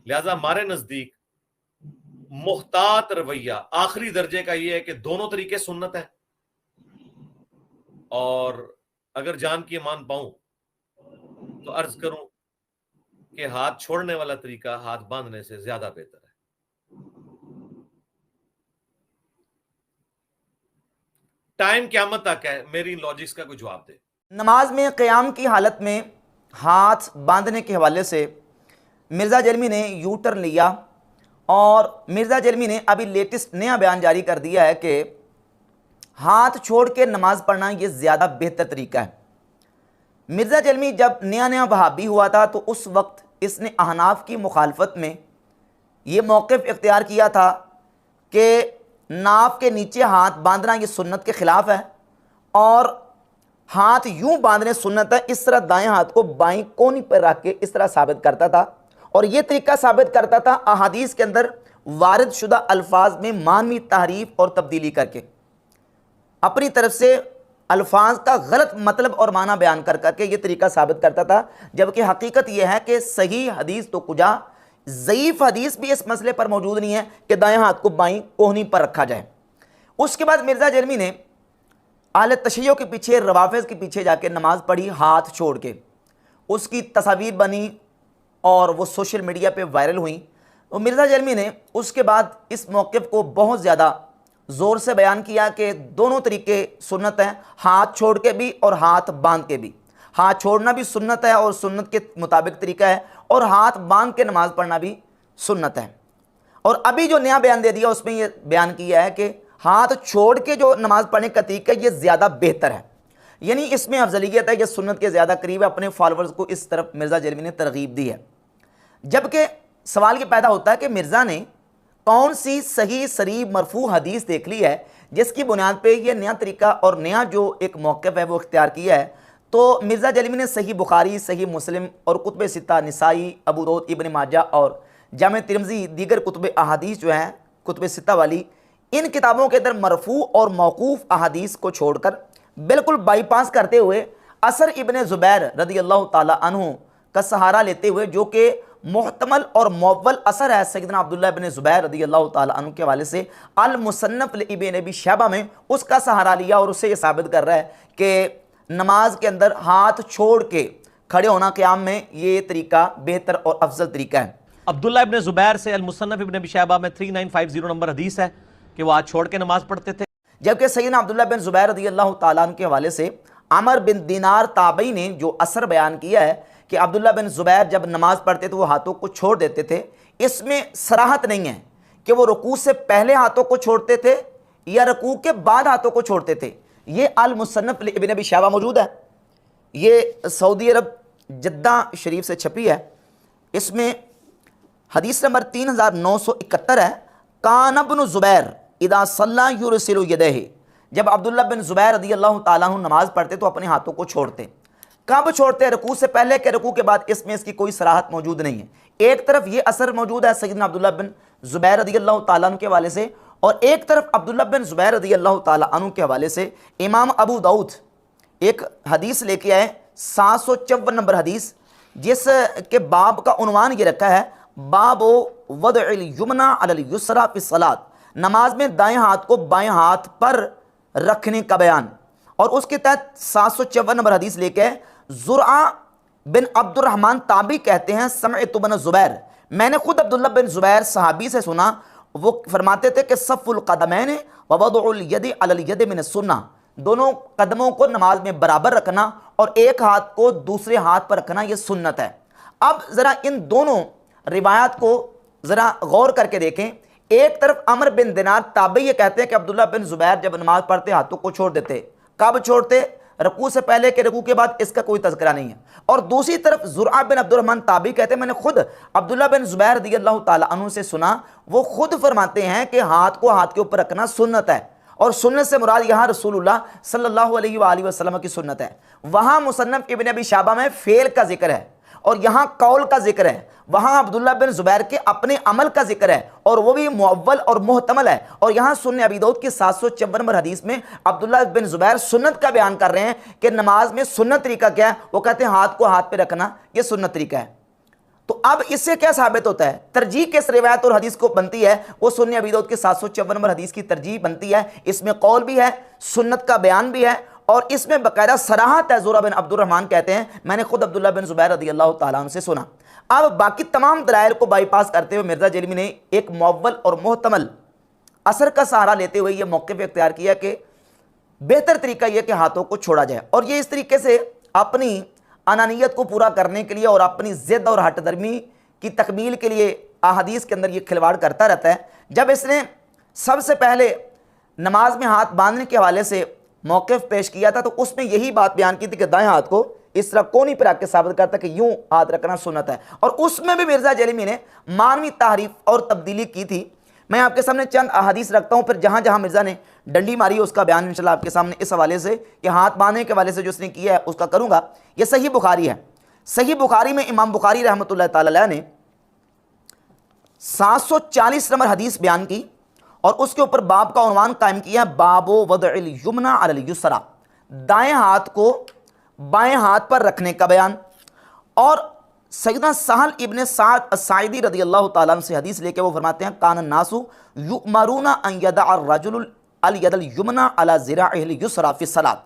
लिहाजा हमारे नजदीक मुख्तात रवैया आखिरी दर्जे का यह है कि दोनों तरीके सुन्नत है, और अगर जान की मान पाऊं तो अर्ज करूं कि हाथ छोड़ने वाला तरीका हाथ बांधने से ज्यादा बेहतर है। टाइम क़यामत तक है, मेरी लॉजिक्स का कोई जवाब दे। नमाज में क़याम की हालत में हाथ बांधने के हवाले से मिर्ज़ा जलमी ने यू टर्न लिया, और मिर्ज़ा जलमी ने अभी लेटेस्ट नया बयान जारी कर दिया है कि हाथ छोड़ के नमाज़ पढ़ना ये ज़्यादा बेहतर तरीका है। मिर्ज़ा जलमी जब नया नया वहाबी हुआ था तो उस वक्त इसने अहनाफ की मुखालफत में ये मौक़िफ़ इख्तियार किया था कि नाफ के नीचे हाथ बांधना ये सुन्नत के ख़िलाफ़ है, और हाथ यूं बांधने सुन्नत है। इस तरह दाएं हाथ को बाईं कोनी पर रख के इस तरह साबित करता था, और ये तरीका साबित करता था अहादीस के अंदर वारिद शुदा अल्फाज में मानवी तहरीफ और तब्दीली करके, अपनी तरफ से अल्फाज का गलत मतलब और माना बयान कर करके ये तरीका साबित करता था। जबकि हकीकत यह है कि सही हदीस तो कुजा, ज़ईफ़ हदीस भी इस मसले पर मौजूद नहीं है कि दाएं हाथ को बाईं कोहनी पर रखा जाए। उसके बाद मिर्ज़ा जलमी ने अहले तशय्युअ के पीछे, रवाफ़िज़ के पीछे जाके नमाज़ पढ़ी हाथ छोड़ के, उसकी तस्वीर बनी और वो सोशल मीडिया पे वायरल हुई। तो मिर्ज़ा जलमी ने उसके बाद इस मौक़िफ़ को बहुत ज़्यादा ज़ोर से बयान किया कि दोनों तरीके सुन्नत हैं, हाथ छोड़ के भी और हाथ बांध के भी। हाथ छोड़ना भी सुन्नत है और सुन्नत के मुताबिक तरीका है, और हाथ बांध के नमाज़ पढ़ना भी सुन्नत है। और अभी जो नया बयान दे दिया उसमें ये बयान किया है कि हाथ छोड़ के जो नमाज़ पढ़ने का तरीका ये ज़्यादा बेहतर है, यानी इसमें अफजलियत है, ये सुन्नत के ज़्यादा करीब है। अपने फॉलोअर्स को इस तरफ मिर्ज़ा जलमी ने तरगीब दी है। जबकि सवाल ये पैदा होता है कि मिर्ज़ा ने कौन सी सही सरीब मरफू हदीस देख ली है जिसकी बुनियाद पे ये नया तरीका और नया जो एक मौक़िफ़ है वो इख्तियार किया है। तो मिर्ज़ा जलमी ने सही बुखारी, सही मुस्लिम और कुतुब सित्ता, निसाई, अबू दाऊद, इब्न माजा और जामे तिरमिज़ी, दीगर कुतुब अहादीस जो हैं कुतुब सित्ता वाली, इन किताबों के अंदर मरफू और मौकूफ़ अहादीस को छोड़कर बिल्कुल बाईपास करते हुए असर इब्न ज़ुबैर रज़ियल्लाहु ताला अन्हु का सहारा लेते हुए, जो कि मुहतमल और मुअव्वल असर है सैयदना अब्दुल्लाह इब्न ज़ुबैर रज़ियल्लाहु ताला अन्हु के हवाले से, अल मुसन्नफ़ इब्न अबी शैबा में उसका सहारा लिया, और उससे ये साबित कर रहा है कि नमाज के अंदर हाथ छोड़ के खड़े होना क़याम में ये तरीका बेहतर और अफजल तरीका है। अब्दुल्लाह इब्न ज़ुबैर से अल मुसन्नफ़ इब्न अबी शैबा में 3950 नंबर हदीस है कि वो हाथ छोड़ के नमाज पढ़ते थे। जबकि सैयदना अब्दुल्लाह बिन ज़ुबैर रज़ियल्लाहु ताला अन्हु के हवाले से अमर बिन दीनार ताबई ने जो असर बयान किया है कि अब्दुल्लाह बिन ज़ुबैर जब नमाज पढ़ते थे वो हाथों को छोड़ देते थे, इसमें सराहत नहीं है कि वो रुकू से पहले हाथों को छोड़ते थे या रुकू के बाद हाथों को छोड़ते थे। ये अल मुसन्नफ़ इब्न अबी शैबा मौजूद है, ये सऊदी अरब जद्दा शरीफ से छपी है। इसमें हदीस नंबर 3971 है, कान इब्न ज़ुबैर इदा सल्ला युरसिलु यदैहि, जब अब्दुल्लाह बिन ज़ुबैर रज़ियल्लाहु ताला अन्हु नमाज पढ़ते तो अपने हाथों को छोड़ते। कब छोड़ते? रुकू से पहले के रुकू के बाद, इसमें इसकी कोई सराहत मौजूद नहीं है। एक तरफ ये असर मौजूद है सैयदना अब्दुल्लाह बिन ज़ुबैर रज़ियल्लाहु ताला अन्हु के हवाले से, और एक तरफ अब्दुल्लाह बिन ज़ुबैर रज़ियल्लाहु ताला अन्हु के हवाले से इमाम अबू दाऊद एक हदीस लेके आए 754 नंबर हदीस, जिस के बाब का उन्वान ये रखा है बाबो वदउल युमना अलल युसरा फी सलात, नमाज में दाएं हाथ को बाएं हाथ पर रखने का बयान। और उसके तहत 754 नंबर हदीस लेके ज़ुरआ बिन अब्दुर्रहमान ताबी कहते हैं समिअतु बिन ज़ुबैर, मैंने खुद अब्दुल्लाह बिन ज़ुबैर सहाबी से सुना, वो फरमाते थे कि सफ़ुल क़दमैन व वदउल यदि अलल यदि मिन सुन्ना, दोनों कदमों को नमाज में बराबर रखना और एक हाथ को दूसरे हाथ पर रखना ये सुन्नत है। अब ज़रा इन दोनों रिवायात को ज़रा गौर करके देखें। एक तरफ अमर बिन दिनार ताबई ये कहते हैं कि अब्दुल्लाह बिन ज़ुबैर जब नमाज पढ़ते हाथों को छोड़ देते, कब छोड़ते? रुकू से पहले के रुकू के बाद, इसका कोई तज़किरा नहीं है। और दूसरी तरफ ज़ुरआ बिन अब्दुर्रहमान ताबी कहते हैं मैंने खुद अब्दुल्लाह बिन ज़ुबैर रज़ियल्लाहु ताला अन्हु से सुना, वो खुद फरमाते हैं कि हाथ को हाथ के ऊपर रखना सुन्नत है, और सुन्नत से मुराद यहाँ रसूलुल्लाह सल्लल्लाहु अलैहि वसल्लम की सुन्नत है। वहाँ मुसन्नफ़ इब्न अबी शैबा में फ़ेल का जिक्र है और यहाँ कौल का जिक्र है। वहाँ अब्दुल्लाह बिन ज़ुबैर के अपने अमल का जिक्र है और वो भी मुअव्वल और मुहतमल है। और यहाँ सुन्नत अबी दाऊद की 754 नंबर हदीस में अब्दुल्लाह बिन ज़ुबैर सुन्नत का बयान कर रहे हैं कि नमाज में सुन्नत तरीका क्या है। वो कहते हैं हाथ को हाथ पे रखना, ये सुन्नत तरीका है। तो अब इससे क्या साबित होता है? तरजीह किस रिवायत और हदीस को बनती है? वो सुन्नी अबी दाऊद की 754 नंबर हदीस की तरजीह बनती है। इसमें कौल भी है, सुन्नत का बयान भी है, और इसमें बकायदा सराहत है। ज़ुरा बिन अब्दुर्रहमान कहते हैं, मैंने खुद अब्दुल्लाह बिन ज़ुबैर रज़ियल्लाहु ताला अन्हु से सुना। अब बाकी तमाम दलाइल को बाईपास करते हुए मिर्ज़ा जेलमी ने एक मुअव्वल और मुहतमल असर का सहारा लेते हुए यह मौक़िफ़ इख्तियार किया कि बेहतर तरीका यह कि हाथों को छोड़ा जाए, और ये इस तरीके से अपनी अनानियत को पूरा करने के लिए और अपनी ज़िद और हटदर्मी की तकमील के लिए अहादीस के अंदर ये खिलवाड़ करता रहता है। जब इसने सबसे पहले नमाज में हाथ बांधने के हवाले से मौक़िफ़ पेश किया था तो उसमें यही बात बयान की थी कि दाएं हाथ को इस तरह कोनी पर रख के साबित करता कि यूं हाथ रखना सुन्नत है, और उसमें भी मिर्ज़ा जेलमी ने मानवी तारीफ और तब्दीली की थी। मैं आपके सामने चंद अहादीस रखता हूं, फिर जहां जहां मिर्ज़ा ने डंडी मारी है उसका बयान इंशाल्लाह आपके सामने इस हवाले से कि हाथ बांधने के हवाले से जो उसने किया है उसका करूंगा। यह सही बुखारी है। सही बुखारी में इमाम बुखारी रहमतुल्लाह ताला अलैह ने 740 नंबर हदीस बयान की और उसके ऊपर बाब का उन्वान कायम किया, बाबो वदइल युमना अलल युसरा, दाएं हाथ को बाएं हाथ पर रखने का बयान। और सैयदना सहल इब्ने साद अस्साइदी रज़ियल्लाहु ताला अन्हु से हदीस लेके वो फरमाते हैं, कान नासु युमरूना अन यदा अर्रजुल अल यदल युमना अला ज़िराइहिल युसरा फी सलात।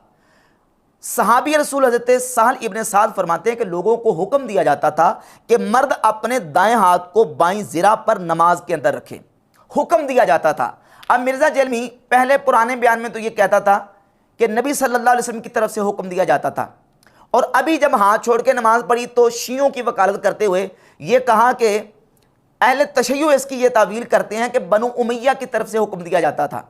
सहाबी रसूल हज़रत सहल इब्ने साद फरमाते हैं कि लोगों को हुक्म दिया जाता था कि मर्द अपने दाएं हाथ को बाईं ज़िरा पर नमाज के अंदर रखें, हुक्म दिया जाता था। अब मिर्ज़ा जेलमी पहले पुराने बयान में तो ये कहता था कि नबी सल्लल्लाहु अलैहि वसल्लम की तरफ से हुक्म दिया जाता था, और अभी जब हाथ छोड़ के नमाज पढ़ी तो शियों की वकालत करते हुए ये कहा कि अहले तशय्युअ इसकी ये तावील करते हैं कि बनु उमैया की तरफ से हुक्म दिया जाता था,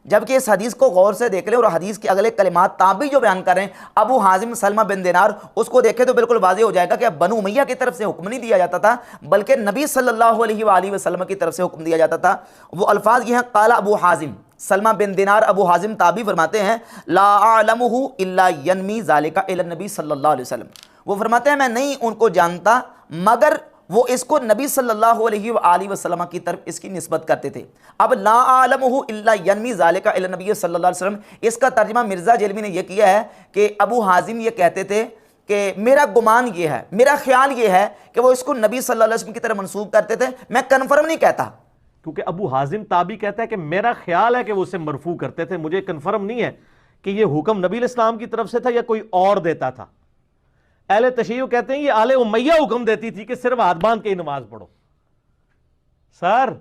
जबकि इस हदीस को गौर से देख लें और हदीस के अगले कलिमात ताबी जो बयान कर रहे हैं अबू हाजिम सलमा बिन दिनार, उसको देखें तो बिल्कुल वाज़ेह हो जाएगा कि अब बनु उमैया की तरफ से हुक्म नहीं दिया जाता था बल्कि नबी सल्लल्लाहु अलैहि वसल्लम की तरफ से हुक्म दिया जाता था। वो अल्फाज ये हैं, काला अबू हाजिम सलमा बिन दिनार, अबू हाजिम ताबी फरमाते हैं, ला आलमुहु इल्ला यनमी ज़ालिका इला नबी सल्लल्लाहु अलैहि वसल्लम। वो फरमाते हैं मैं नहीं उनको जानता मगर वो इसको नबी सल्लल्लाहु अलैहि वसल्लम की तरफ इसकी निस्बत करते थे। अब ला आलमुहु इल्ला यनमी ज़ालिका इला नबी सल्लल्लाहु अलैहि वसल्लम, इसका तर्जुमा मिर्ज़ा जेलमी ने यह किया है कि अबू हाजिम ये कहते थे कि मेरा गुमान ये है, मेरा ख्याल ये है कि वो इसको नबी सल्लल्लाहु अलैहि वसल्लम की तरफ मंसूब करते थे, मैं कन्फर्म नहीं कहता। क्योंकि अबू हाजिम ताबी कहता है कि मेरा ख्याल है कि वो उसे मरफू करते थे, मुझे कन्फर्म नहीं है कि ये हुक्म नबी इस्लाम की तरफ से था या कोई और देता था। अहले तशय्युअ कहते हैं ये आले उमैया हुक्म देती थी कि सिर्फ हाथ बांध के ही नमाज पढ़ो। सर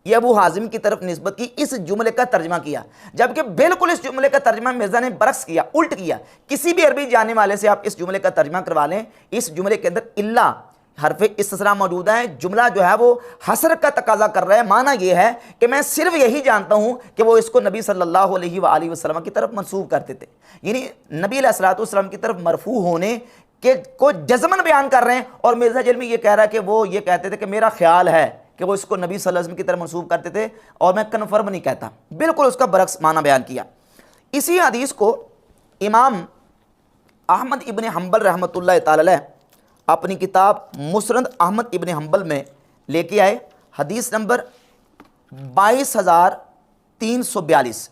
ये अबू हाजिम की तरफ निस्बत की, इस जुमले का तर्जमा किया, जबकि बिल्कुल इस जुमले का तर्जमा मिर्जा ने बरक्स किया, उल्ट किया। किसी भी अरबी जानने वाले से आप इस जुमले का तर्जमा करवा लें, इस जुमले के अंदर इल्ला हरफ इस्तिस्ना मौजूद है। जुमला जो है वो हसर का तकाजा कर रहा है। माना यह है कि मैं सिर्फ यही जानता हूं कि वो इसको नबी सल्लल्लाहु अलैहि वसल्लम की तरफ मंसूब करते थे, यानी नबी अलैहिस्सलातु वस्सलाम की तरफ मरफू होने के को जज़मन बयान कर रहे हैं। और मिर्ज़ा जेलमी ये कह रहा है कि वो ये कहते थे कि मेरा ख्याल है कि वो इसको नबी सल्लल्लाहु अलैहि वसल्लम की तरफ मंसूब करते थे और मैं कन्फर्म नहीं कहता। बिल्कुल उसका बरक्स माना बयान किया। इसी हदीस को इमाम अहमद इब्न हम्बल रहमतुल्लाह ताला अलैह अपनी किताब मुस्नद अहमद इब्न हम्बल में लेके आए, हदीस नंबर 22,342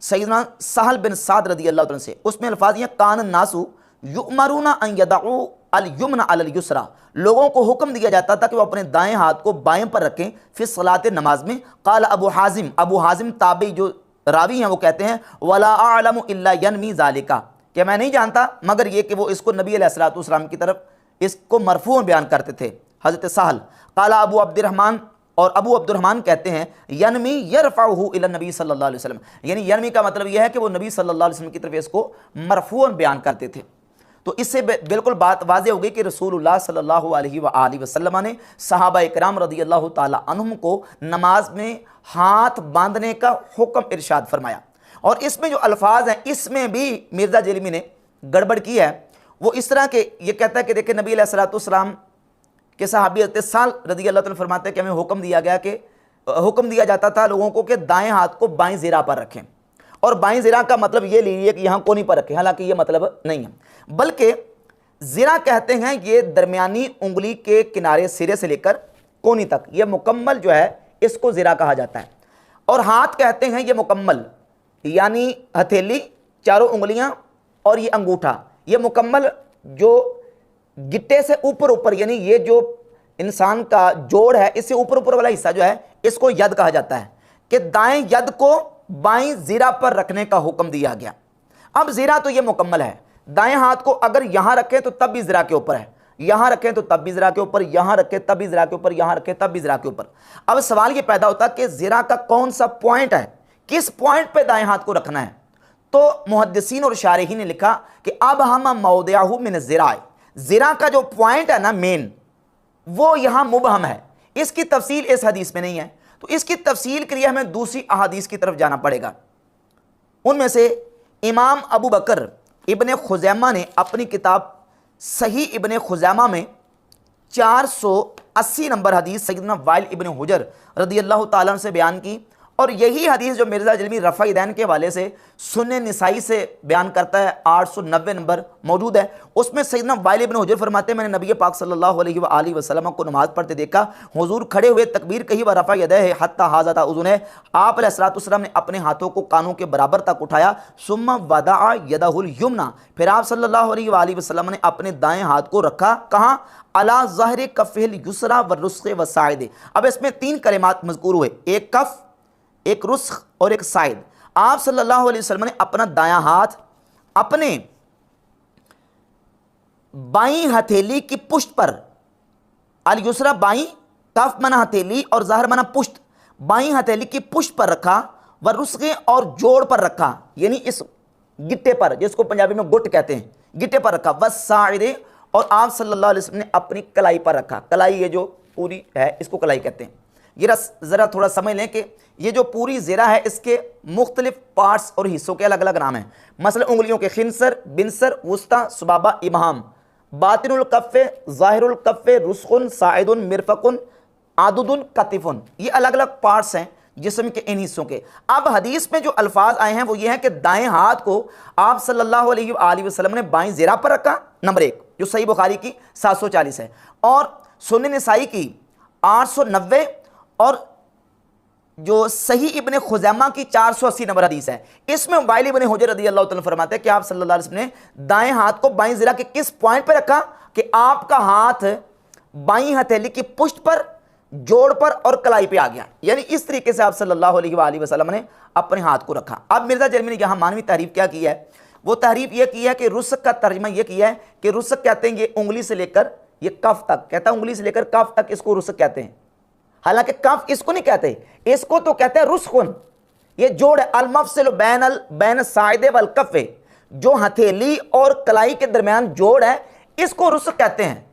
सैयदना सहल बिन साद रज़ियल्लाहु अन्हु से। उसमें अल्फाज ये, कान नासु युमरूना अन यदउ अल युमना अलल युसरा, लोगों को हुक्म दिया जाता था कि वो अपने दाएं हाथ को बाएं पर रखें फिर सलात नमाज में। काला अबू हाजिम ताबी जो रावी हैं वो कहते हैं, वला आलमु इल्ला यनमी ज़ालिका, कि मैं नहीं जानता मगर ये कि वो इसको नबी अलैहिस्सलातु वस्सलाम की तरफ इसको मरफू बयान करते थे। हज़रत सहल काला अबू अब्दुर्रहमान, और अबू अब्दुर्रहमान कहते हैं यनमी यरफ़अहु इला नबी सल्लल्लाहु अलैहि वसल्लम, यानी यनमी का मतलब यह है कि वो नबी सल्लल्लाहु अलैहि वसल्लम की तरफ इसको मरफू बयान करते थे। तो इससे बिल्कुल बात वाज़ेह हो गई कि रसूलुल्लाह सल्लल्लाहु अलैहि वसल्लम ने सहाबा इकराम रज़ियल्लाहु ताला अन्हुम को नमाज में हाथ बांधने का हुक्म इरशाद फरमाया। और इसमें जो अल्फाज हैं इसमें भी मिर्ज़ा जेलमी ने गड़बड़ की है। वो इस तरह के ये कहता है कि देखिए नबी अलैहिस्सलातु वस्सलाम के सहाबी साल रज़ियल्लाहु अन्हु फरमाते हैं कि हमें हुक्म दिया गया कि हुक्म दिया जाता था लोगों को कि दाएं हाथ को बाएं ज़िरा पर रखें, और बाएं ज़िरा का मतलब ये लीजिए कि यहाँ कोनी पर रखें, हालांकि ये मतलब नहीं है, बल्कि ज़िरा कहते हैं ये दरमियानी उंगली के किनारे सिरे से लेकर कोनी तक, ये मुकम्मल जो है इसको ज़िरा कहा जाता है। और हाथ कहते हैं ये मुकम्मल, यानी हथेली, चारों उंगलियां और ये अंगूठा, ये मुकम्मल जो गिट्टे से ऊपर ऊपर, यानी ये जो इंसान का जोड़ है इससे ऊपर ऊपर वाला हिस्सा जो है इसको यद कहा जाता है, कि दाएं यद को बाईं जीरा पर रखने का हुक्म दिया गया। अब जीरा तो ये मुकम्मल है, दाएं हाथ को अगर यहां रखें तो तब भी जीरा के ऊपर है, यहां रखें तो तब भी जीरा के ऊपर, यहां रखें तब भी जीरा के ऊपर, यहां रखें तब भी जीरा के ऊपर। अब सवाल ये पैदा होता है कि जीरा का कौन सा पॉइंट है, किस पॉइंट पे दाएं हाथ को रखना है। तो मुहद्दिसीन और शारिहीन ने लिखा कि अब हम मौदिअहु मिन ज़िरा, ज़िरा का जो पॉइंट है ना मेन, वो यहां मुबहम है, इसकी तफसील इस हदीस में नहीं है। तो इसकी तफसील के लिए हमें दूसरी अहादीस की तरफ जाना पड़ेगा। उनमें से इमाम अबू बकर इब्ने खुज़ैमा ने अपनी किताब सही इब्ने खुज़ैमा में 480 नंबर हदीस सैयदना वाइल इब्ने हुजर रदियल्लाहु ताला से बयान की, और यही हदीस जो मिर्ज़ा जलमी रफ़ा दैन के हवाले से सुन्ने निसाई से बयान करता है 890 नंबर मौजूद है। उसमें सैयदना वाइल इब्ने हुजर फरमाते हैं, मैंने नबी पाक सल्लल्लाहु अलैहि वसल्लम को नमाज पढ़ते देखा, हुजूर खड़े हुए तकबीर कही व रफ़ा यदैहि हत्ता हाज़ता उज़ुनैहि, आप अलैहिस्सलातु वस्सलाम ने अपने हाथों को कानों के बराबर तक उठाया, सुम्मा वदअ यदहुल युमना, फिर आप सल्लल्लाहु अलैहि वसल्लम ने अपने दाएं हाथ को रखा कहाँ, अला ज़हरि कफ़िल युसरा व रुस्ख़ व साइद। अब इसमें 3 कलिमात मज़कूर हुए, एक कफ़, एक रुस्ख और एक साइद। आप सल्लल्लाहु अलैहि वसल्लम ने अपना दायां हाथ अपने बाईं हथेली की पुष्ट पर, अल युसरा बाईं, कफ मना हथेली और ज़हर मना पुष्ट, बाईं हथेली की पुष्ट पर रखा, व रुस्खे और जोड़ पर रखा, यानी इस गिट्टे पर, जिसको पंजाबी में गुट कहते हैं, गिट्टे पर रखा, व साइदे, और आप सल्लल्लाहु अलैहि वसल्लम ने अपनी कलाई पर रखा। कलाई ये जो पूरी है इसको कलाई कहते हैं। ये ज़रा थोड़ा समझ लें कि ये जो पूरी ज़िरा है इसके मुख्तलिफ पार्ट्स और हिस्सों के अलग अलग नाम हैं। मसलन उंगलियों के खिंसर, बिनसर, वुस्ता, सुबाबा, इबहाम, बातिनुल कफ़े, ज़ाहिरुल कफ़े, रुस्खुन, साइदुन, मिरफ़कुन, आदुदुन, कतिफुन, ये अलग अलग पार्ट्स हैं जिस्म के इन हिस्सों के। अब हदीस में जो अल्फाज आए हैं वो ये हैं कि दाएं हाथ को आप सल्लल्लाहु अलैहि वसल्लम ने बाईं ज़िरा पर रखा, नंबर 1, जो सही बुखारी की 740 है, और सुन्ने निसाई की 890, और जो सही इब्ने खुज़ैमा की 480 नंबर हदीस है। इसमें वाइल इब्ने हुजर रदियल्लाहु ताला फरमाते हैं कि आप सल्लल्लाहु अलैहि वसल्लम ने दाएं हाथ को बाईं ज़िरा के किस पॉइंट पर रखा, कि आपका हाथ बाईं हथेली की पुष्ट पर, जोड़ पर और कलाई पे आ गया, यानी इस तरीके से आप सल्लल्लाहु अलैहि वसल्लम ने अपने हाथ को रखा। अब मिर्ज़ा जलमी ने यहाँ मानवी तारीफ क्या की है, वो तारीफ ये की है कि रुस्क का तर्जमा ये किया है कि रुस्क कहते हैं ये उंगली से लेकर ये कफ तक, कहता है उंगली से लेकर कफ तक इसको रुस्क कहते हैं। हालांकि कफ इसको नहीं कहते, इसको तो कहते हैं रुस्खुन, ये जोड़ है, अल मफसिल बैन साइदे वल कफ़े, जो हथेली और कलाई के दरमियान जोड़ है इसको रुस्क कहते हैं।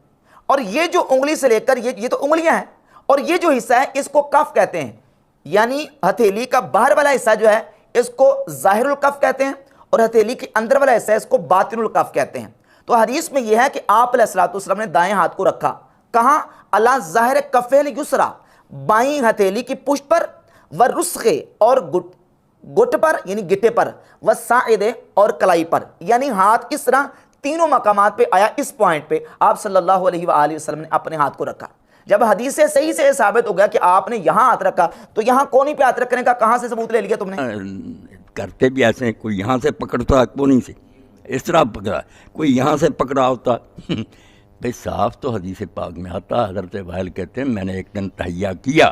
और ये जो उंगली से लेकर ये तो उंगलियां हैं, और ये जो हिस्सा है इसको कफ कहते हैं, यानी हथेली का बाहर वाला हिस्सा जो है इसको ज़ाहिरुल कफ कहते हैं, और हथेली के अंदर वाला हिस्सा है इसको बातिनुल कफ कहते हैं। तो हदीस में यह है कि आप अलैहिस्सलातु वस्सलाम ने दाएं हाथ को रखा कहाँ, अला ज़ाहिर कफ़ेल युसरा, बाईं हथेली की पुष्ट पर, व रुस्खे और गुट पर यानी गिट्टे पर, व साइदे और कलाई पर, यानी हाथ इस तरह तीनों मकामात पे आया। इस पॉइंट पे आप सल्लल्लाहु अलैहि वसल्लम ने अपने हाथ को रखा। जब हदीस से सही से साबित हो गया कि आपने यहां हाथ रखा, तो यहां कोनी पे हाथ रखने का कहां से सबूत ले लिया तुमने? करते भी ऐसे, कोई यहाँ से पकड़ता कोनी से, इस तरह पकड़ा, कोई यहाँ से पकड़ा होता भाई साफ तो हदीस पाक में आता। हज़रत वाइल कहते हैं मैंने एक दिन तहैया किया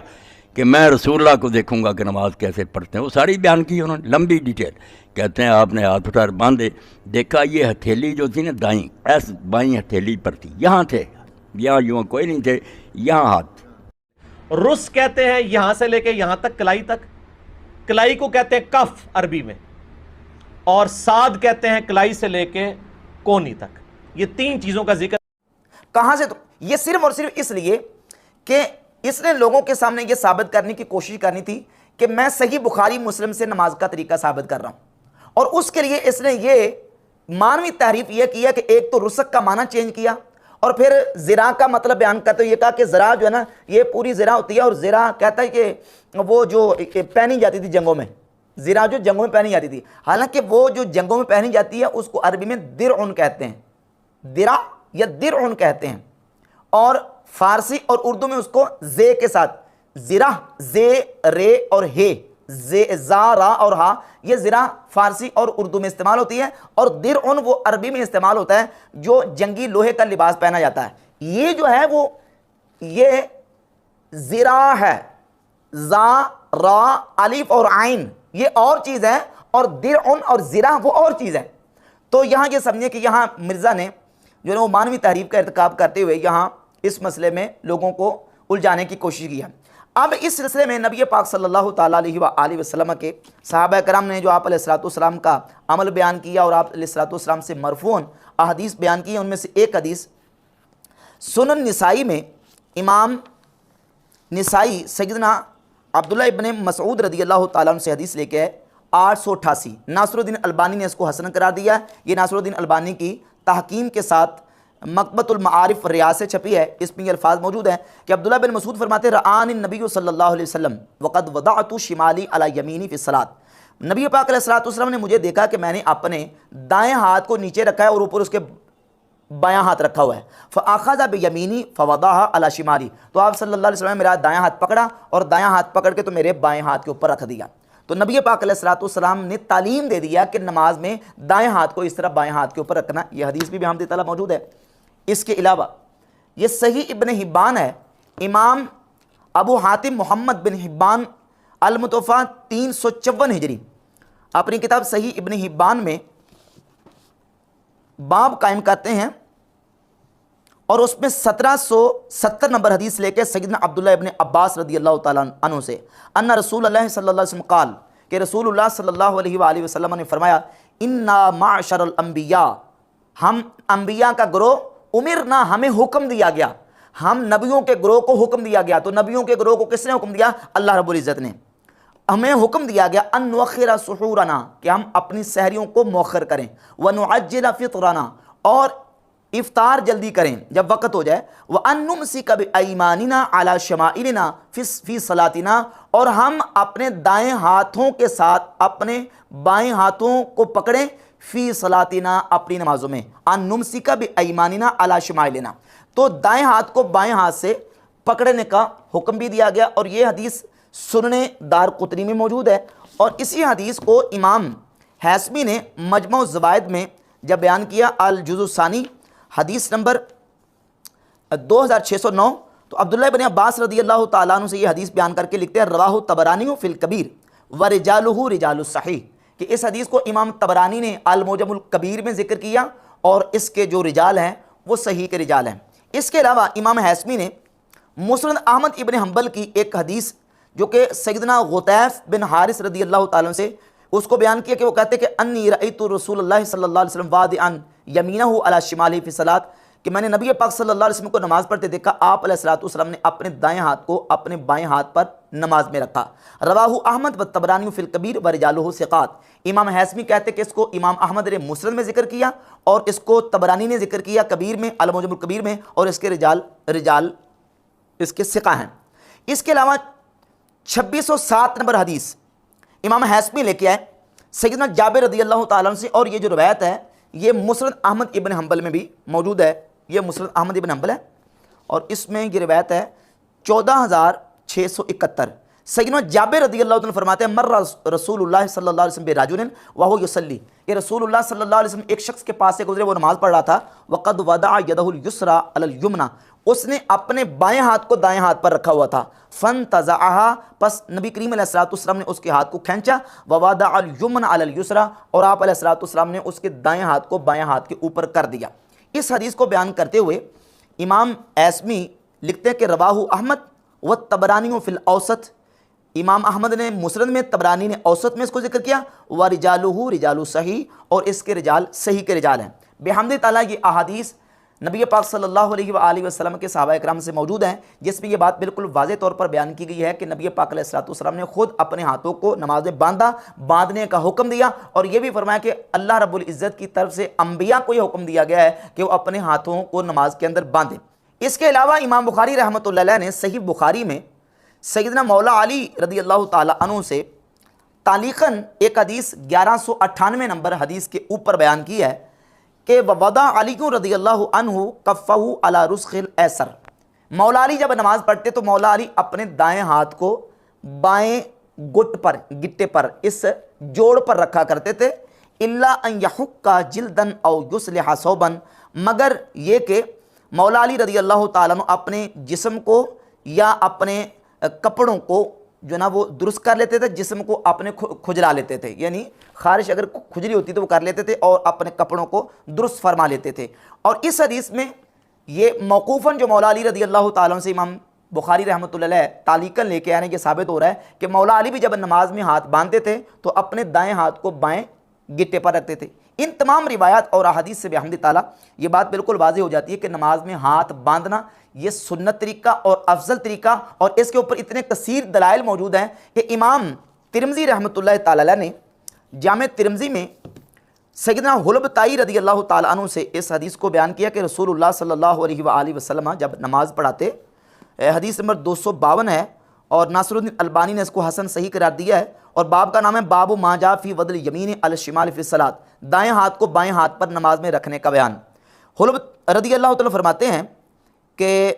कि मैं रसूलुल्लाह को देखूंगा कि नमाज कैसे पढ़ते हैं, वो सारी बयान की उन्होंने लंबी डिटेल। कहते हैं आपने हाथ उठा बांधे, देखा ये हथेली जो थी ना दाईं, ऐस बाईं हथेली पर थी, यहाँ थे, यहाँ यूँ कोई नहीं थे, यहाँ हाथ। रुस कहते हैं यहां से लेके यहां तक, कलाई तक, कलाई को कहते हैं कफ अरबी में, और साद कहते हैं कलाई से लेके कोनी तक। ये 3 चीजों का जिक्र कहां से? तो ये सिर्फ और सिर्फ इसलिए कि इसने लोगों के सामने ये साबित करने की कोशिश करनी थी कि मैं सही बुखारी मुस्लिम से नमाज का तरीका साबित कर रहा हूं, और उसके लिए इसने ये मानवी तारीफ ये किया कि एक तो रुसक का माना चेंज किया, और फिर ज़िरा का मतलब बयान करते हुए ये कहा कि ज़रा जो है ना ये पूरी ज़िरा होती है, और ज़िरा कहता है कि वो जो पहनी जाती थी जंगों में, ज़िरा जो जंगों में पहनी जाती थी, हालांकि वो जो जंगों में पहनी जाती है उसको अरबी में दिरउन कहते हैं, दिरा या दिरउन कहते हैं, और फारसी और उर्दू में उसको जे के साथ ज़िरा, जे रे और हे ज़ारा और हा, ये ज़रा फारसी और उर्दू में इस्तेमाल होती है, और दिरउन वो अरबी में इस्तेमाल होता है जो जंगी लोहे का लिबास पहना जाता है। ये जो है वो ये ज़रा है, ज़ा रा अलिफ और आइन ये और चीज़ है, और दिरउन और ज़रा वो और चीज़ है। तो यहाँ ये समझिए कि यहाँ मिर्ज़ा ने जो है वो मानवी तहरीफ का इर्तिकाब करते हुए यहाँ इस मसले में लोगों को उलझाने की कोशिश की है। अब इस सिलसिले में नबी पाक सल्लल्लाहु ताला अलैहि वसल्लम के सहाबा कराम ने जो आप अलैहिस्सलाम का अमल बयान किया और आप अलैहिस्सलाम से मरफून अहदीस बयान की है, उनमें से एक हदीस सुनन निसाई में इमाम निसाई सैयदना अब्दुल्ला इब्न मसऊद रदियल्लाहु ताला अन्हु से हदीस लेके है 888। नासरुद्दीन अलबानी ने इसको हसन करार दिया। ये नासरुद्दीन अलबानी की तहकीम के साथ मकबतुल मारिफ रियाज से छपी है। इसमें ये अल्फाज मौजूद हैं कि अब्दुल्ला बिन मसूद फरमाते रआनी नबी सल्लल्लाहु अलैहि वसल्लम वक़द वदअतु शिमाली अला यमीनी फी सलात। नबी पाक अलैहि सलाम ने मुझे देखा कि मैंने अपने दाएं हाथ को नीचे रखा है और ऊपर उसके बायां हाथ रखा हुआ है। फ़अख़ज़ बियमीनी फ़वदाहा अला शिमाली, तो आप सल्लल्लाहु अलैहि वसल्लम ने मेरा दायां हाथ पकड़ा और दायां हाथ पकड़ के तो मेरे बाएं हाथ के ऊपर रख दिया। तो नबी पाक अलैहिस्सलाम ने तालीम दे दिया कि नमाज में दाएं हाथ को इस तरह बाएं हाथ के ऊपर रखना। यह हदीस भी हमद तआला मौजूद है। इसके अलावा ये सही इब्न हिब्बान है। इमाम अबू हातिम मोहम्मद बिन हिब्बान अल-मुतवफ़ा 354 हिजरी अपनी किताब सही इब्न हिब्बान में बाब कायम करते हैं और उसमें 1770 नंबर हदीस लेके सैयदना अब्दुल्ला इब्न अब्बास रदियल्लाहु ताला अन्हु से अन्ना रसूलुल्लाह सल्लल्लाहु अलैहि वसल्लम क़ाल कि रसूलुल्लाह सल्लल्लाहु अलैहि वसल्लम ने फरमाया इन्ना माशरल अंबिया, हम अंबिया का ग्रोह उमिरना, हमें हुक्म दिया गया, हम नबियों के ग्रोह को हुक्म दिया गया। तो नबियों के ग्रोह को किसने हुक्म दिया? अल्लाह रब्बुल इज़्ज़त ने। हमें हुक्म दिया गया अन नुअख़्ख़िरा सुहूरना, कि हम अपनी सहरियों को मौखर करें, व नुअज्जिला फ़ित्रना, और इफ्तार जल्दी करें जब वक़्त हो जाए, व अन नुमसिका बिअयमानिना अला शमाइलिना फ़ी सलातिना, और हम अपने दाएं हाथों के साथ अपने बाएं हाथों को पकड़ें फ़ी सलातिना, अपनी नमाजों में। अन नुमसिका बिअयमानिना अला शमाइलिना, तो दाएं हाथ को बाएं हाथ से पकड़ने का हुक्म भी दिया गया। और ये हदीस सुनने दारक़ुतनी में मौजूद है। और इसी हदीस को इमाम हैसमी ने मजमू ज़वाइद में जब बयान किया अल जुज़ुस्सानी हदीस नंबर 2609, तो अब्दुल्ला इब्न अब्बास रदियल्लाहु ताला अन्हु से ये हदीस बयान करके लिखते हैं रवाहु तबरानी फिल कबीर व रिजालुहु रिजालुस सहीह, कि इस हदीस को इमाम तबरानी ने अल मुजमुल कबीर में जिक्र किया और इसके जो रिजाल हैं वो सही के रिजाल हैं। इसके अलावा इमाम हैसमी ने मुस्नद अहमद इब्न हंबल की एक हदीस जो कि सैयदना गुतैफ बिन हारिस रदियल्लाहु ताला से उसको बयान किया कि वो कहते हैं कि अन्नी रअयतु रसूलुल्लाह सल्लल्लाहु अलैहि वसल्लम वादिअन यमीनहु अला शिमाली फी सलात, कि मैंने नबी पाक सल्लल्लाहु अलैहि वसल्लम को नमाज पढ़ते देखा, आप अलैहिस्सलाम ने अपने दाएं हाथ को अपने बाएं हाथ पर नमाज में रखा। रवाहु अहमद व तबरानी फिल कबीर व रिजालुहु सिक़ात। इमाम हैसमी कहते हैं कि इसको इमाम अहमद ने मुस्नद में जिक्र किया और इसको तबरानी ने जिक्र किया कबीर में, अल मुजमुल कबीर में, और इसके रिजाल इसके सिक़ा हैं। इसके अलावा 2607 नंबर हदीस इमाम हैसमी लेके आए सैयदना जाबिर रदियल्लाहु ताला अन्हु से, और ये जो रवायत है ये मुस्नद अहमद इब्न हंबल में भी मौजूद है। ये मुस्नद अहमद इब्न हंबल है और इसमें ये रवायत है 14671। सैयदना जाबिर रदियल्लाहु ताला फरमाते हैं मर्रा रसूलुल्लाह सल्लल्लाहु अलैहि वसल्लम बिरजुलिन व हुवा युसल्ली, ये रसूलुल्लाह सल्लल्लाहु अलैहि वसल्लम एक शख्स के पास से गुजरे, वो नमाज पढ़ रहा था। वक़द वदअ यदहुल युसरा अलल युमना, उसने अपने बाएं हाथ को दाएं हाथ पर रखा हुआ था। फंतज़अहा, बस नबी करीम अलैहिस्सलाम ने उसके हाथ को खींचा। ववदअल युमना अलल युसरा, और आप अलैहिस्सलाम ने उसके दाएं हाथ को बाएं हाथ के ऊपर कर दिया। इस हदीस को बयान करते हुए इमाम हैसमी लिखते हैं कि रवाहु अहमद व तबरानी फिल औसत, इमाम अहमद ने मुस्नद में, तबरानी ने औसत में इसको जिक्र किया। व रिजालुहु रिजालु सही, और इसके रिजाल सही के रिजाल हैं। बेहमद ताला ये अहादीस नबी पाक सल्लल्लाहु अलैहि वसल्लम के सहाबा किराम से मौजूद हैं, जिसमें यह बात बिल्कुल वाज़े तौर पर बयान की गई है कि नबी पाक अलैहिस्सलाम ने खुद अपने हाथों को नमाज में बांधने का हुक्म दिया, और यह भी फरमाया कि अल्लाह रब्बुल इज़्ज़त की तरफ से अंबिया को यह हुक्म दिया गया है कि वो अपने हाथों को नमाज के अंदर बांधें। इसके अलावा इमाम बुखारी रहमतुल्लाह अलैह ने सही बुखारी में सैयदना मौला अली रदियल्लाहु ताला अन्हु से तालीक़न एक हदीस 1198 नंबर हदीस के ऊपर बयान की है कि वदा अली रदियल्लाहु अन्हु कफ़हु अला रुस्खिल ऐसर, मौला अली जब नमाज़ पढ़ते तो मौला अली अपने दाएं हाथ को बाएं गुट पर, गिट्टे पर, इस जोड़ पर रखा करते थे। इल्ला अन यहुक्का जिल्दन औ युस्लिहा सौबन, मगर ये कि मौला अली रज़ी अल्लाह ताला अन्हु अपने जिस्म को या अपने कपड़ों को जो ना वो दुरुस्त कर लेते थे, जिस्म को अपने खुजला लेते थे, यानी खारिश अगर खुजली होती तो वो कर लेते थे और अपने कपड़ों को दुरुस्त फरमा लेते थे। और इस हदीस में ये मौकूफ़न जो मौला अली रज़ी अल्लाह ताला अन्हु से इमाम बुखारी रहमतुल्लाह अलैह तालीकन लेके आने के साबित हो रहा है कि मौला अली भी जब नमाज में हाथ बांधते थे तो अपने दाएं हाथ को बाएं गिट्टे पर रखते थे। इन तमाम रिवायात और अहादीस से बिहम्दिल्लाह ताला ये बात बिल्कुल वाज़ेह हो जाती है कि नमाज में हाथ बांधना ये सुन्नत तरीका और अफजल तरीका, और इसके ऊपर इतने कसीर दलाइल मौजूद हैं कि इमाम तिरमिज़ी रहमतुल्लाह ताला अलैह ने जामे तिरमिज़ी में सैयदना हुलबताई रज़ी अल्लाह ताला अन्हु से इस हदीस को बयान किया कि रसूलुल्लाह सल्लल्लाहु अलैहि वसल्लम जब नमाज़ पढ़ाते, हदीस नंबर 252 है और नासरुद्दीन अलबानी ने इसको हसन सही करार दिया है, और बाब का नाम है बाबू माजा फ़ी वदल यमीन अल शिमाल फ़ी सलात, दाएं हाथ को बाएं हाथ पर नमाज में रखने का बयान। हुलब रज़ी अल्लाह ताला फरमाते हैं कि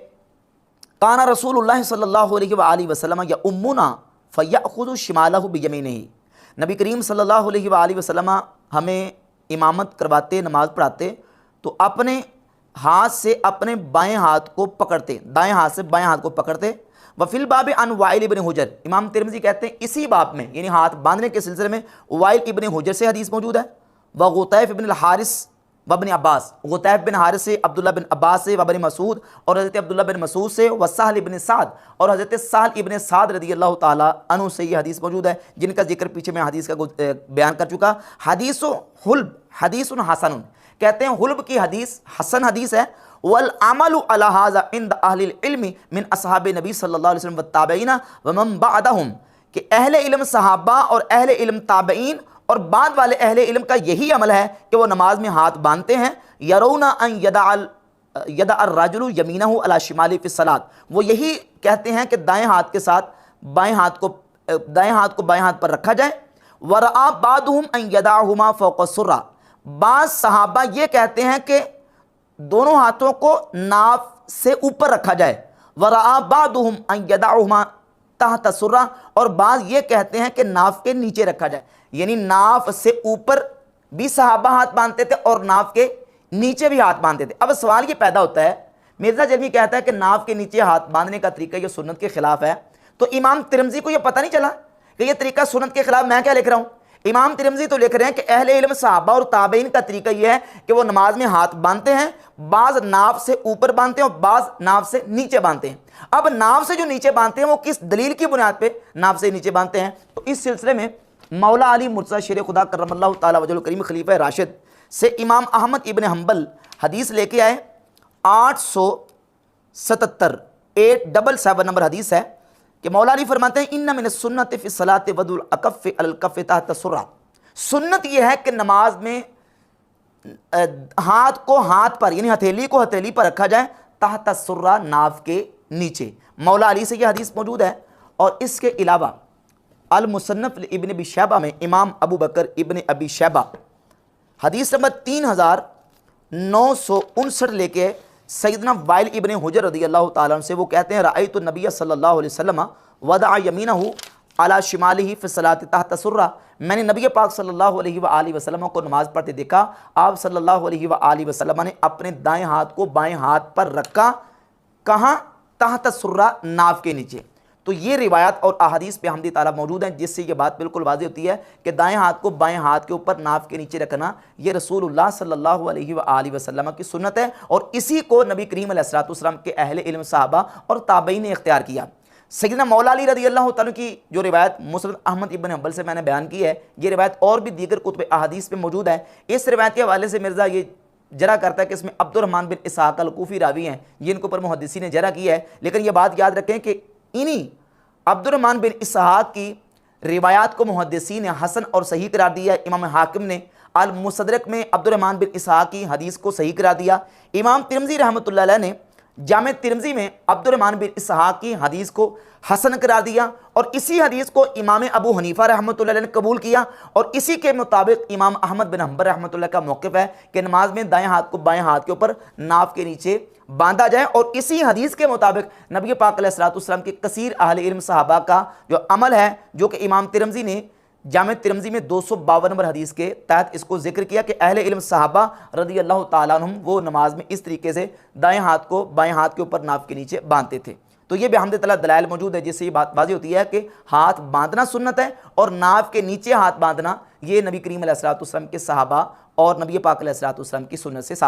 काना रसूलुल्लाह सल्लल्लाहु अलैहि वसल्लम या उम्मुना फ़यअख़ुज़ु शिमालहु बियमीनिही, नबी करीम सल्लल्लाहु अलैहि वसल्लम हमें इमामत करवाते, नमाज़ पढ़ाते तो अपने हाथ से अपने बाएं हाथ को पकड़ते, दाएं हाथ से बाएं हाथ को पकड़ते। वफिल बाब अन वाइल इब्न हुजर, इमाम तिरमिज़ी कहते हैं इसी बाब में यानी हाथ बांधने के सिलसिले में वाइल इब्न हुजर से हदीस मौजूद है। व गुतैफ इब्न हारिस वबन अब्बास, गुतैफ बिन हारिस से, अब्दुल्ला बिन अब्बास से, वबन मसूद और हज़रत अब्दुल्ला बिन मसूद से, व सहल इब्न साद और हज़रत सहल इब्न साद रज़ी अल्लाह ताला अन्हु से ये हदीस मौजूद है, जिनका जिक्र पीछे मैं हदीस का बयान कर चुका। हदीसो हुल्ब हदीसुन हसन, कहते हैं हुल्ब की हदीस हसन हदीस है। वल अमलु अला हाज़ा इंद अहलिल इल्मी मिन असहाबे नबी सल्लल्लाहु अलैहि वसल्लम व ताबईन व मन बअदहुम, कि अहले इल्म सहाबा और अहले इल्म ताबईन और बाद वाले अहले इल्म का यही अमल है कि वो नमाज में हाथ बांधते हैं। यरौना अन यदा अर्रजुलु यमीनहु अला शिमाली फी सलात, वो यही कहते हैं कि दाएं हाथ के साथ बाएं हाथ को बाएं हाथ पर रखा जाए। वरआ बादहुम अन यदाहुमा फौक़ सुर्रा, बाज़ सहाबा ये कहते हैं कि दोनों हाथों को नाफ से ऊपर रखा जाए। वरआ बादहुम अन यदाहुमा तहत सुर्रा, और बाज़ ये कहते हैं कि नाफ के नीचे रखा जाए, यानी नाफ से ऊपर भी सहाबा हाथ बांधते थे और नाफ के नीचे भी हाथ बांधते थे। अब सवाल ये पैदा होता है, मिर्ज़ा जलमी कहता है कि नाफ के नीचे हाथ बांधने का तरीका ये सुन्नत के खिलाफ है, तो इमाम तिरमिज़ी को ये पता नहीं चला कि ये तरीका सुन्नत के खिलाफ, मैं क्या लिख रहा हूँ। इमाम तिरमिज़ी तो लिख रहे हैं कि अहले इल्म सहाबा और ताबईन का तरीका यह है कि वो नमाज में हाथ बांधते हैं, बाज़ नाफ से ऊपर बांधते हैं और बाज़ नाफ से नीचे बांधते हैं। अब नाफ से जो नीचे बांधते हैं वो किस दलील की बुनियाद पे नाफ से नीचे बांधते हैं, तो इस सिलसिले में मौला अली मुर्तज़ा शेर खुदा करमल्लाहु ताला वजहुल करीम खलीफा राशिद से इमाम अहमद इब्न हम्बल हदीस लेके आए 877 877 नंबर हदीस है कि मौला अली फरमाते हैं इन्ना मिन सुन्नत फ़ी सलात वदुल अकफ़ अलल कफ़ तहत सुर्रा, सुन्नत यह है कि नमाज में हाथ को हाथ पर यानी हथेली को हथेली पर रखा जाए, तहत सुर्रा नाफ के नीचे। मौला अली से यह हदीस मौजूद है। और इसके अलावा अल मुसन्नफ इब्न अबी शैबा में इमाम अबू बकर इब्न अबी शैबा हदीस नंबर 3959 लेके सैयदना वाइल इब्न हुजर रज़ी अल्लाह ताला अन्हु से वो कहते हैं रअयतु नबिय सल्लल्लाहु अलैहि वसल्लम वदअ यमीनहु अला शिमालिही फी सलाति तहत सुर्रा, मैंने नबी पाक सल्लल्लाहु अलैहि वसल्लम को नमाज पढ़ते देखा, आप सल्लल्लाहु अलैहि वसल्लम ने अपने दाएं हाथ को बाएं हाथ पर रखा, कहाँ, तहत सुर्रा नाफ के नीचे। तो ये रिवायत और अहादीस पे हमदी ताला मौजूद हैं, जिससे ये बात बिल्कुल वाज़ेह होती है कि दाएं हाथ को बाएं हाथ के ऊपर नाफ के नीचे रखना ये रसूलुल्लाह सल्लल्लाहु अलैहि वसल्लम की सुन्नत है, और इसी को नबी करीम अलैहिस्सलातु वस्सलाम के अहले इल्म सहाबा और ताबईन ने इख्तियार किया। सैयदना मौला अली रज़ी अल्लाह तआला की जो रिवायत मुस्नद अहमद इब्न हम्बल से मैंने बयान की है, ये रिवायत और भी दीगर कुतुब अहादीस में मौजूद है। इस रिवायत के हवाले से मिर्ज़ा ये जरा करता है कि इसमें अब्दुर्रहमान बिन इसहाक़ अल कूफ़ी रावी हैं, जिनके ऊपर मुहद्दिसीन ने जरा किया है, लेकिन ये बात याद रखें कि इन्हीं अब्दुर्रहमान बिन इसहाक़ की रिवायात को मुहद्दिसीन ने हसन और सही करार दिया। इमाम हाकिम ने अल मुसद्दरक में अब्दुर्रहमान बिन इसहाक़ की हदीस को सही करार दिया। इमाम तिरमिज़ी रहमतुल्लाह अलैह ने जामे तिरमिज़ी में अब्दुर्रहमान बिन इसहाक की हदीस को हसन करार दिया और इसी हदीस को इमाम अबू हनीफा रहमतुल्लाह अलैह ने कबूल किया और इसी के मुताबिक इमाम अहमद बिन हंबल रहमतुल्लाह का मौक़िफ़ है कि नमाज में दाएं हाथ को बाएं हाथ के ऊपर नाफ के नीचे बांधा जाए। और इसी हदीस के मुताबिक नबी पाक अलैहिस्सलाम के कसीर अहले इल्म सहाबा का जो अमल है, जो कि इमाम तिरमिज़ी ने जामे तिरमिज़ी में 252 नंबर हदीस के तहत इसको जिक्र किया कि अहले इल्म सहाबा रज़ी अल्लाह ताला अन्हुम वो नमाज में इस तरीके से दाएं हाथ को बाएं हाथ के ऊपर नाफ के नीचे बांधते थे। तो ये बिहम्दिल्लाह दलाइल मौजूद है जिससे ये बात वाज़ेह होती है कि हाथ बांधना सुन्नत है और नाफ के नीचे हाथ बांधना ये नबी करीम अलैहिस्सलाम के सहाबा और नबी पाक अलैहिस्सलाम की सुन्नत से साबित